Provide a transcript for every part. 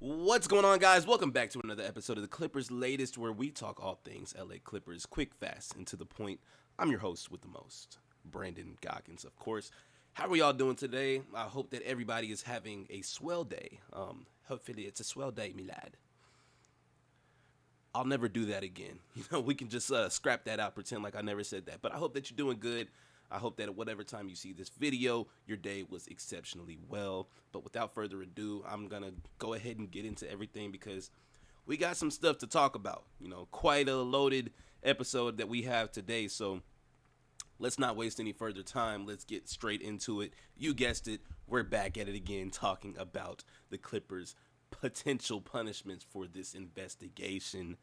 What's going on, guys? Welcome back to another episode of the Clippers Latest, where we talk all things LA Clippers, quick, fast, and to the point. I'm your host with the most, Brandon Goggins, of course. How are y'all doing today? I hope that everybody is having a swell day. Hopefully it's a swell day, me lad. I'll never do that again. We can just scrap that out, pretend like I never said that. But I hope that you're doing good. I hope that at whatever time you see this video, your day was exceptionally well. But without further ado, I'm going to go ahead and get into everything because we got some stuff to talk about. Quite a loaded episode that we have today. So let's not waste any further time. Let's get straight into it. You guessed it. We're back at it again talking about the Clippers' potential punishments for this investigation.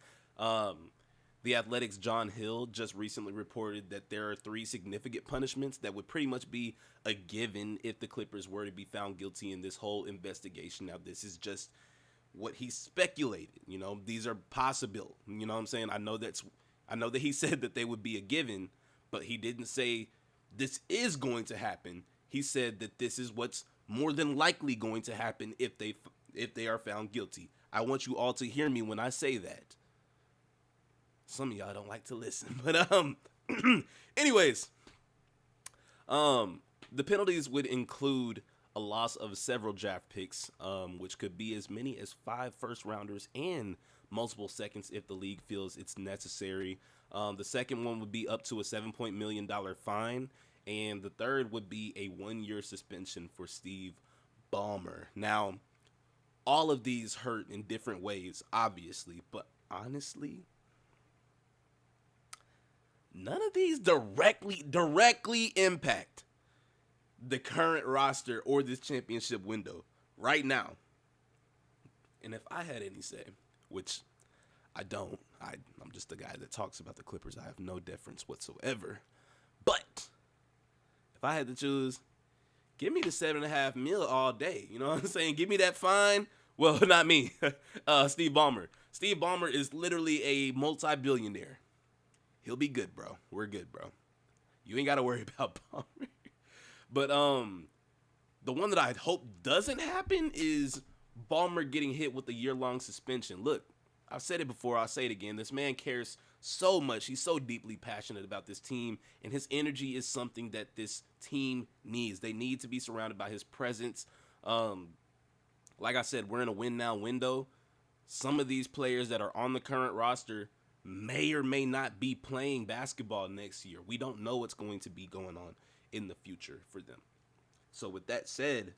The Athletic's John Hill just recently reported that there are 3 significant punishments that would pretty much be a given if the Clippers were to be found guilty in this whole investigation. Now, this is just what he speculated. These are possible. You know what I'm saying? I know that he said that they would be a given, but he didn't say this is going to happen. He said that this is what's more than likely going to happen if they are found guilty. I want you all to hear me when I say that. Some of y'all don't like to listen, but anyways, the penalties would include a loss of several draft picks, which could be as many as 5 first-rounders and multiple seconds if the league feels it's necessary. The second one would be up to a $7 million fine, and the third would be a 1-year suspension for Steve Ballmer. Now, all of these hurt in different ways, obviously, but honestly, none of these directly impact the current roster or this championship window right now. And if I had any say, which I don't, I'm just the guy that talks about the Clippers. I have no deference whatsoever. But if I had to choose, give me the $7.5 million all day. You know what I'm saying? Give me that fine. Well, not me. Steve Ballmer. Steve Ballmer is literally a multi-billionaire. He'll be good, bro. We're good, bro. You ain't got to worry about Ballmer. But the one that I hope doesn't happen is Ballmer getting hit with a year-long suspension. Look, I've said it before. I'll say it again. This man cares so much. He's so deeply passionate about this team, and his energy is something that this team needs. They need to be surrounded by his presence. Like I said, we're in a win-now window. Some of these players that are on the current roster may or may not be playing basketball next year. We don't know what's going to be going on in the future for them. So with that said,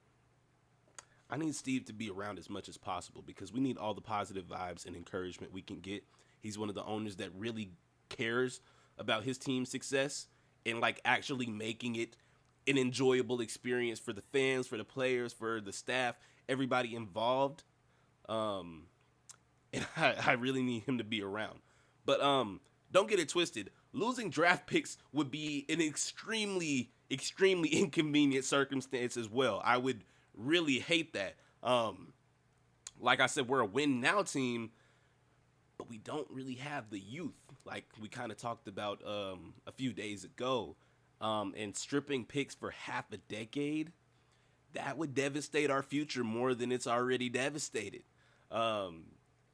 I need Steve to be around as much as possible because we need all the positive vibes and encouragement we can get. He's one of the owners that really cares about his team's success and actually making it an enjoyable experience for the fans, for the players, for the staff, everybody involved. And I really need him to be around. But don't get it twisted. Losing draft picks would be an extremely inconvenient circumstance as well. I would really hate that. Like I said, we're a win-now team, but we don't really have the youth like we kind of talked about a few days ago. And stripping picks for half a decade, that would devastate our future more than it's already devastated.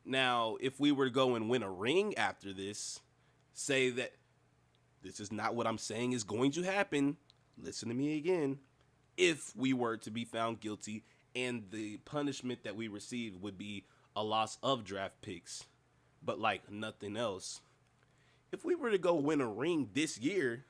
Now, if we were to go and win a ring after this, say that this is not what I'm saying is going to happen. Listen to me again. If we were to be found guilty and the punishment that we received would be a loss of draft picks, but nothing else. If we were to go win a ring this year,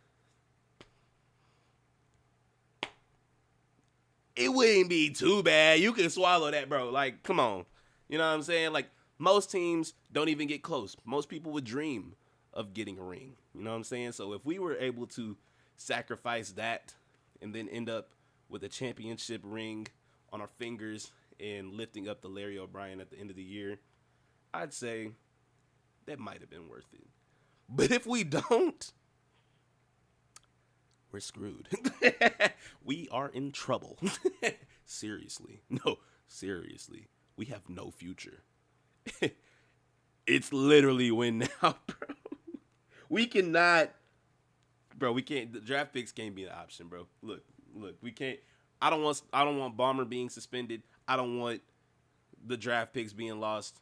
it wouldn't be too bad. You can swallow that, bro. Come on. You know what I'm saying? Most teams don't even get close. Most people would dream of getting a ring. You know what I'm saying? So if we were able to sacrifice that and then end up with a championship ring on our fingers and lifting up the Larry O'Brien at the end of the year, I'd say that might have been worth it. But if we don't, we're screwed. We are in trouble. Seriously. No, seriously. We have no future. It's literally win now, bro. We cannot, bro. We can't. The draft picks can't be an option, bro. Look. We can't. I don't want Ballmer being suspended. I don't want the draft picks being lost.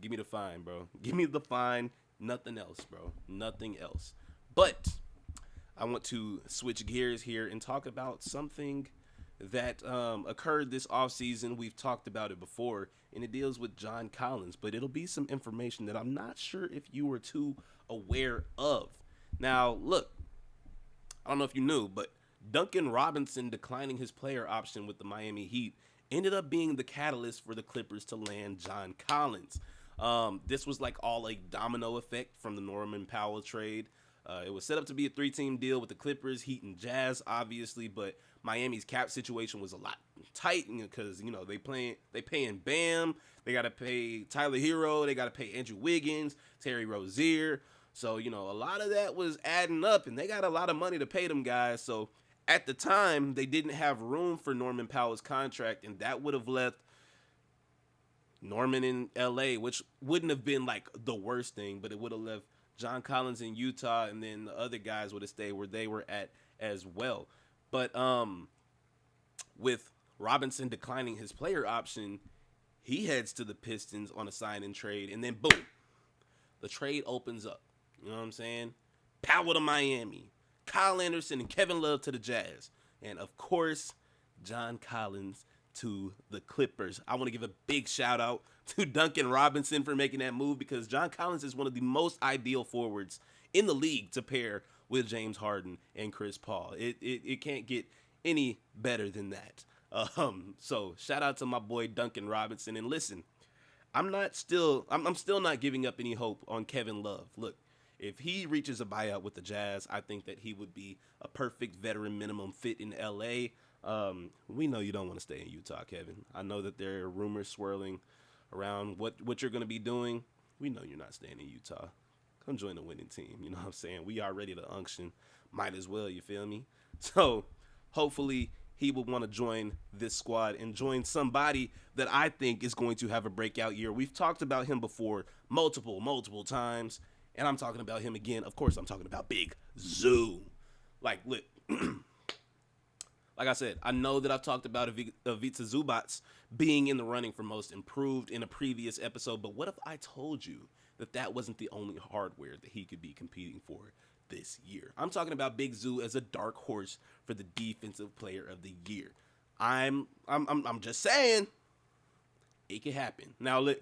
Give me the fine, bro. Give me the fine. Nothing else, bro. Nothing else. But I want to switch gears here and talk about something that occurred this offseason. We've talked about it before, and it deals with John Collins. But it'll be some information that I'm not sure if you were too aware of. Now, look, I don't know if you knew, but Duncan Robinson declining his player option with the Miami Heat ended up being the catalyst for the Clippers to land John Collins. This was like all a domino effect from the Norman Powell trade. It was set up to be a 3-team deal with the Clippers, Heat, and Jazz, obviously, but Miami's cap situation was a lot tight because they paying Bam, they got to pay Tyler Hero, they got to pay Andrew Wiggins, Terry Rozier. So a lot of that was adding up, and they got a lot of money to pay them guys. So at the time, they didn't have room for Norman Powell's contract, and that would have left Norman in LA, which wouldn't have been like the worst thing, but it would have left John Collins in Utah, and then the other guys would have stayed where they were at as well. But with Robinson declining his player option, he heads to the Pistons on a sign and trade, and then boom, the trade opens up. You know what I'm saying? Powell to Miami, Kyle Anderson and Kevin Love to the Jazz, and of course, John Collins to the Clippers. I want to give a big shout out to Duncan Robinson for making that move, because John Collins is one of the most ideal forwards in the league to pair with James Harden and Chris Paul. It can't get any better than that. So shout out to my boy Duncan Robinson. And listen, I'm still not giving up any hope on Kevin Love. Look, if he reaches a buyout with the Jazz, I think that he would be a perfect veteran minimum fit in LA. We know you don't want to stay in Utah, Kevin. I know that there are rumors swirling around what you're going to be doing. We know you're not staying in Utah. Come join the winning team. You know what I'm saying? We are ready to unction. Might as well, you feel me? So hopefully he will want to join this squad and join somebody that I think is going to have a breakout year. We've talked about him before multiple times, and I'm talking about him again. Of course, I'm talking about Big Zoo. Like, look, like I said, I know that I've talked about Ivica Zubac being in the running for most improved in a previous episode, but what if I told you that wasn't the only hardware that he could be competing for this year? I'm talking about Big Zoo as a dark horse for the defensive player of the year. I'm just saying it could happen. Now look.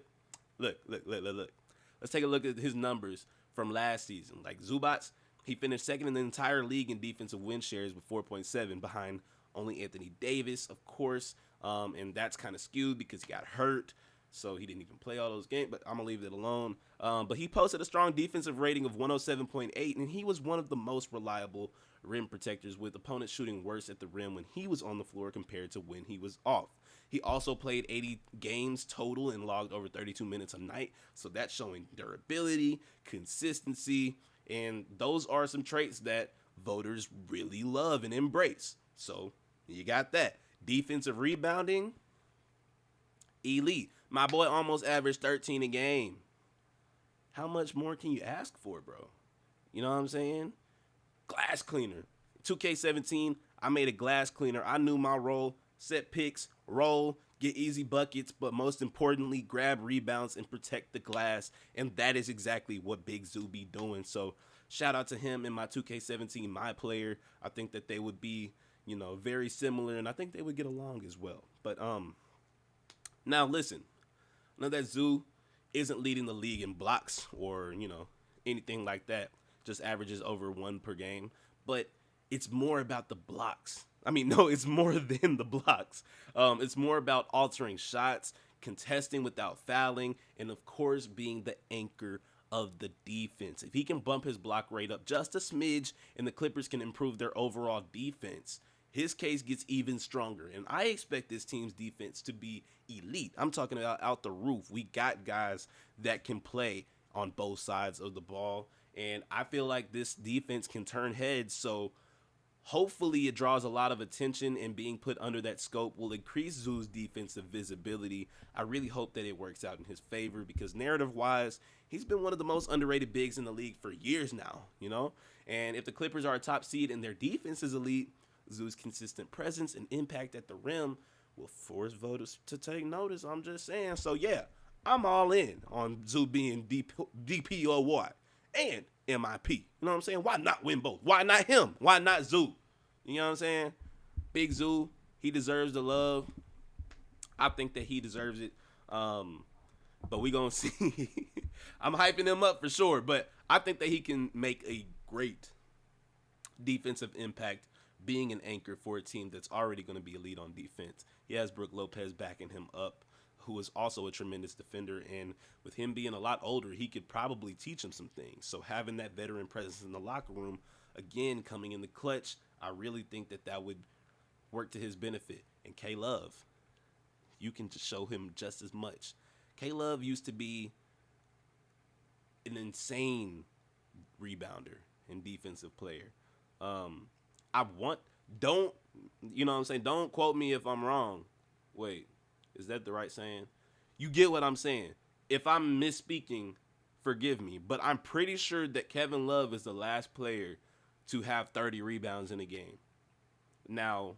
Let's take a look at his numbers from last season. Like Zubac, he finished second in the entire league in defensive win shares with 4.7, behind only Anthony Davis, of course. And that's kind of skewed because he got hurt, so he didn't even play all those games, but I'm going to leave it alone. But he posted a strong defensive rating of 107.8, and he was one of the most reliable rim protectors, with opponents shooting worse at the rim when he was on the floor compared to when he was off. He also played 80 games total and logged over 32 minutes a night, so that's showing durability, consistency, and those are some traits that voters really love and embrace. So you got that. Defensive rebounding, elite. My boy almost averaged 13 a game. How much more can you ask for, bro? You know what I'm saying? Glass cleaner. 2K17, I made a glass cleaner. I knew my role. Set picks, roll, get easy buckets, but most importantly, grab rebounds and protect the glass. And that is exactly what Big Zoo be doing. So shout out to him and my 2K17, my player. I think that they would be, very similar, and I think they would get along as well. But now listen, I know that Zoo isn't leading the league in blocks or, anything like that. Just averages over 1 per game. But it's more about the blocks. It's more than the blocks. It's more about altering shots, contesting without fouling, and of course being the anchor of the defense. If he can bump his block rate up just a smidge and the Clippers can improve their overall defense, his case gets even stronger. And I expect this team's defense to be elite. I'm talking about out the roof. We got guys that can play on both sides of the ball, and I feel like this defense can turn heads. So hopefully it draws a lot of attention, and being put under that scope will increase Zoo's defensive visibility. I really hope that it works out in his favor, because narrative-wise, he's been one of the most underrated bigs in the league for years now, And if the Clippers are a top seed and their defense is elite, Zoo's consistent presence and impact at the rim will force voters to take notice. I'm just saying. So yeah, I'm all in on Zoo being DPOY and MIP. You know what I'm saying? Why not win both? Why not him? Why not Zoo? You know what I'm saying? Big Zoo, he deserves the love. I think that he deserves it. But we gonna see. I'm hyping him up for sure, but I think that he can make a great defensive impact being an anchor for a team that's already going to be elite on defense. He has Brook Lopez backing him up, who is also a tremendous defender, and with him being a lot older, he could probably teach him some things. So having that veteran presence in the locker room, again, coming in the clutch, I really think that that would work to his benefit. And K-Love, you can just show him just as much. K-Love used to be an insane rebounder and defensive player. Don't, you know what I'm saying? Don't quote me if I'm wrong. Wait, is that the right saying? You get what I'm saying. If I'm misspeaking, forgive me. But I'm pretty sure that Kevin Love is the last player to have 30 rebounds in a game. Now,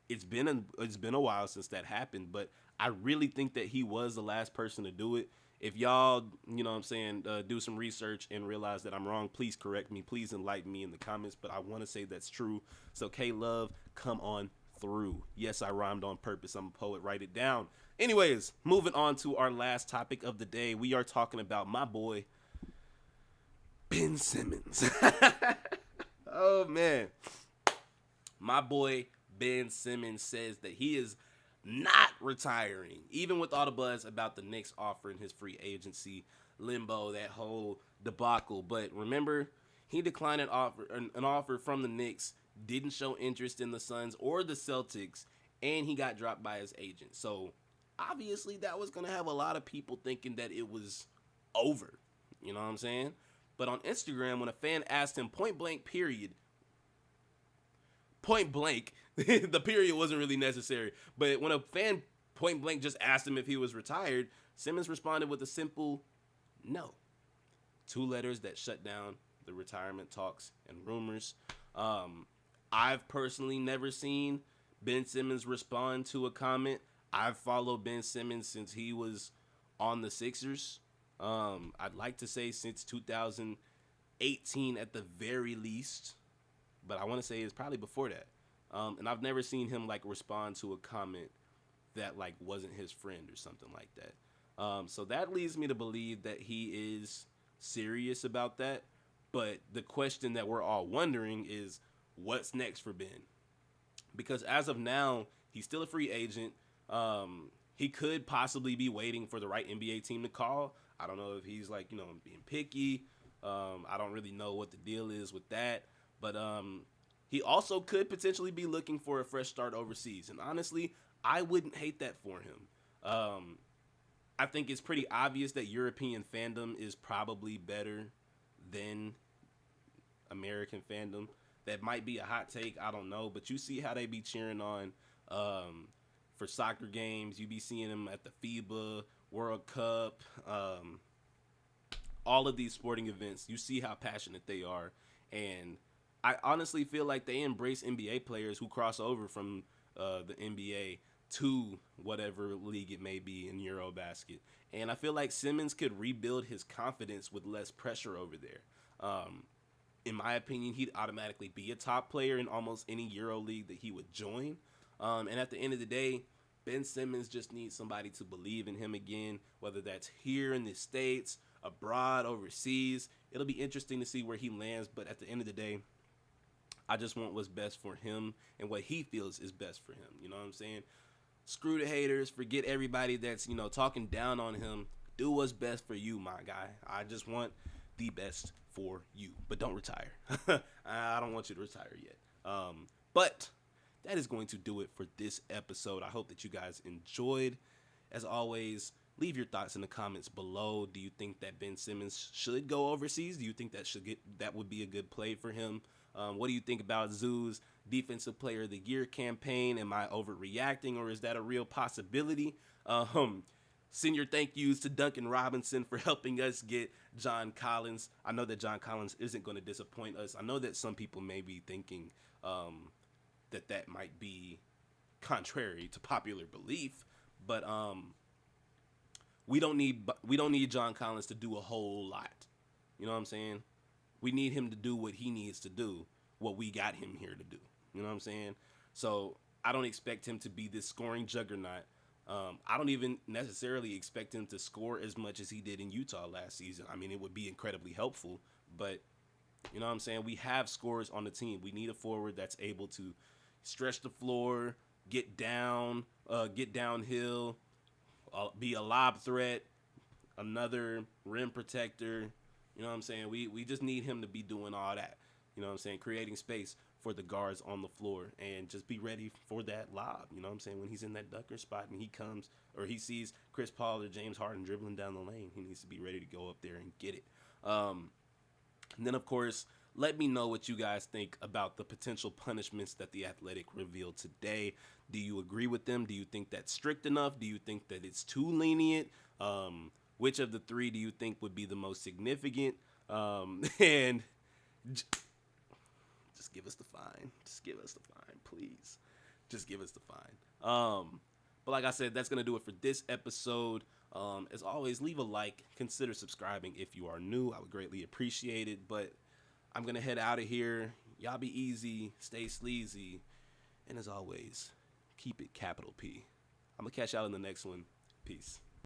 it's been a while since that happened, but I really think that he was the last person to do it. If y'all, you know what I'm saying, do some research and realize that I'm wrong, please correct me. Please enlighten me in the comments, but I want to say that's true. So, K-Love, come on through. Yes, I rhymed on purpose. I'm a poet. Write it down. Anyways, moving on to our last topic of the day. We are talking about my boy, Ben Simmons. Oh, man. My boy, Ben Simmons, says that he is not retiring, even with all the buzz about the Knicks offering his free agency limbo, that whole debacle. But remember, he declined an offer from the Knicks, didn't show interest in the Suns or the Celtics, and he got dropped by his agent. So obviously that was going to have a lot of people thinking that it was over. You know what I'm saying? But on Instagram, when a fan asked him point blank, the period wasn't really necessary. But when a fan point blank just asked him if he was retired, Simmons responded with a simple no. 2 letters that shut down the retirement talks and rumors. I've personally never seen Ben Simmons respond to a comment. I've followed Ben Simmons since he was on the Sixers. I'd like to say since 2018 at the very least, but I want to say it's probably before that. And I've never seen him like respond to a comment that like wasn't his friend or something like that. So that leads me to believe that he is serious about that. But the question that we're all wondering is what's next for Ben? Because as of now, he's still a free agent. He could possibly be waiting for the right NBA team to call. I don't know if he's like, you know, being picky. I don't really know what the deal is with that. But he also could potentially be looking for a fresh start overseas. And honestly, I wouldn't hate that for him. I think it's pretty obvious that European fandom is probably better than American fandom. That might be a hot take. I don't know. But you see how they be cheering on for soccer games. You be seeing them at the FIBA World Cup. All of these sporting events. You see how passionate they are. And I honestly feel like they embrace NBA players who cross over from the NBA to whatever league it may be in Eurobasket. And I feel like Simmons could rebuild his confidence with less pressure over there. In my opinion, he'd automatically be a top player in almost any Euro league that he would join. And at the end of the day, Ben Simmons just needs somebody to believe in him again, whether that's here in the States, abroad, overseas. It'll be interesting to see where he lands. But at the end of the day, I just want what's best for him and what he feels is best for him. You know what I'm saying? Screw the haters. Forget everybody that's, you know, talking down on him. Do what's best for you, my guy. I just want the best for you. But don't retire. I don't want you to retire yet. But that is going to do it for this episode. I hope that you guys enjoyed. As always, leave your thoughts in the comments below. Do you think that Ben Simmons should go overseas? Do you think that would be a good play for him? What do you think about Zoo's Defensive Player of the Year campaign? Am I overreacting, or is that a real possibility? Send your thank yous to Duncan Robinson for helping us get John Collins. I know that John Collins isn't going to disappoint us. I know that some people may be thinking that might be contrary to popular belief, but we don't need John Collins to do a whole lot. You know what I'm saying? We need him to do what he needs to do, what we got him here to do. You know what I'm saying? So I don't expect him to be this scoring juggernaut. I don't even necessarily expect him to score as much as he did in Utah last season. I mean, it would be incredibly helpful, but you know what I'm saying? We have scorers on the team. We need a forward that's able to stretch the floor, get downhill, be a lob threat, another rim protector. You know what I'm saying? We just need him to be doing all that. You know what I'm saying? Creating space for the guards on the floor and just be ready for that lob. You know what I'm saying? When he's in that dunker spot and he comes or he sees Chris Paul or James Harden dribbling down the lane, he needs to be ready to go up there and get it. And then, of course, let me know what you guys think about the potential punishments that the Athletic revealed today. Do you agree with them? Do you think that's strict enough? Do you think that it's too lenient? Which of the three do you think would be the most significant? And just give us the fine. Just give us the fine, please. Just give us the fine. But like I said, that's going to do it for this episode. As always, leave a like. Consider subscribing if you are new. I would greatly appreciate it. But I'm going to head out of here. Y'all be easy. Stay sleazy. And as always, keep it capital P. I'm going to catch y'all in the next one. Peace.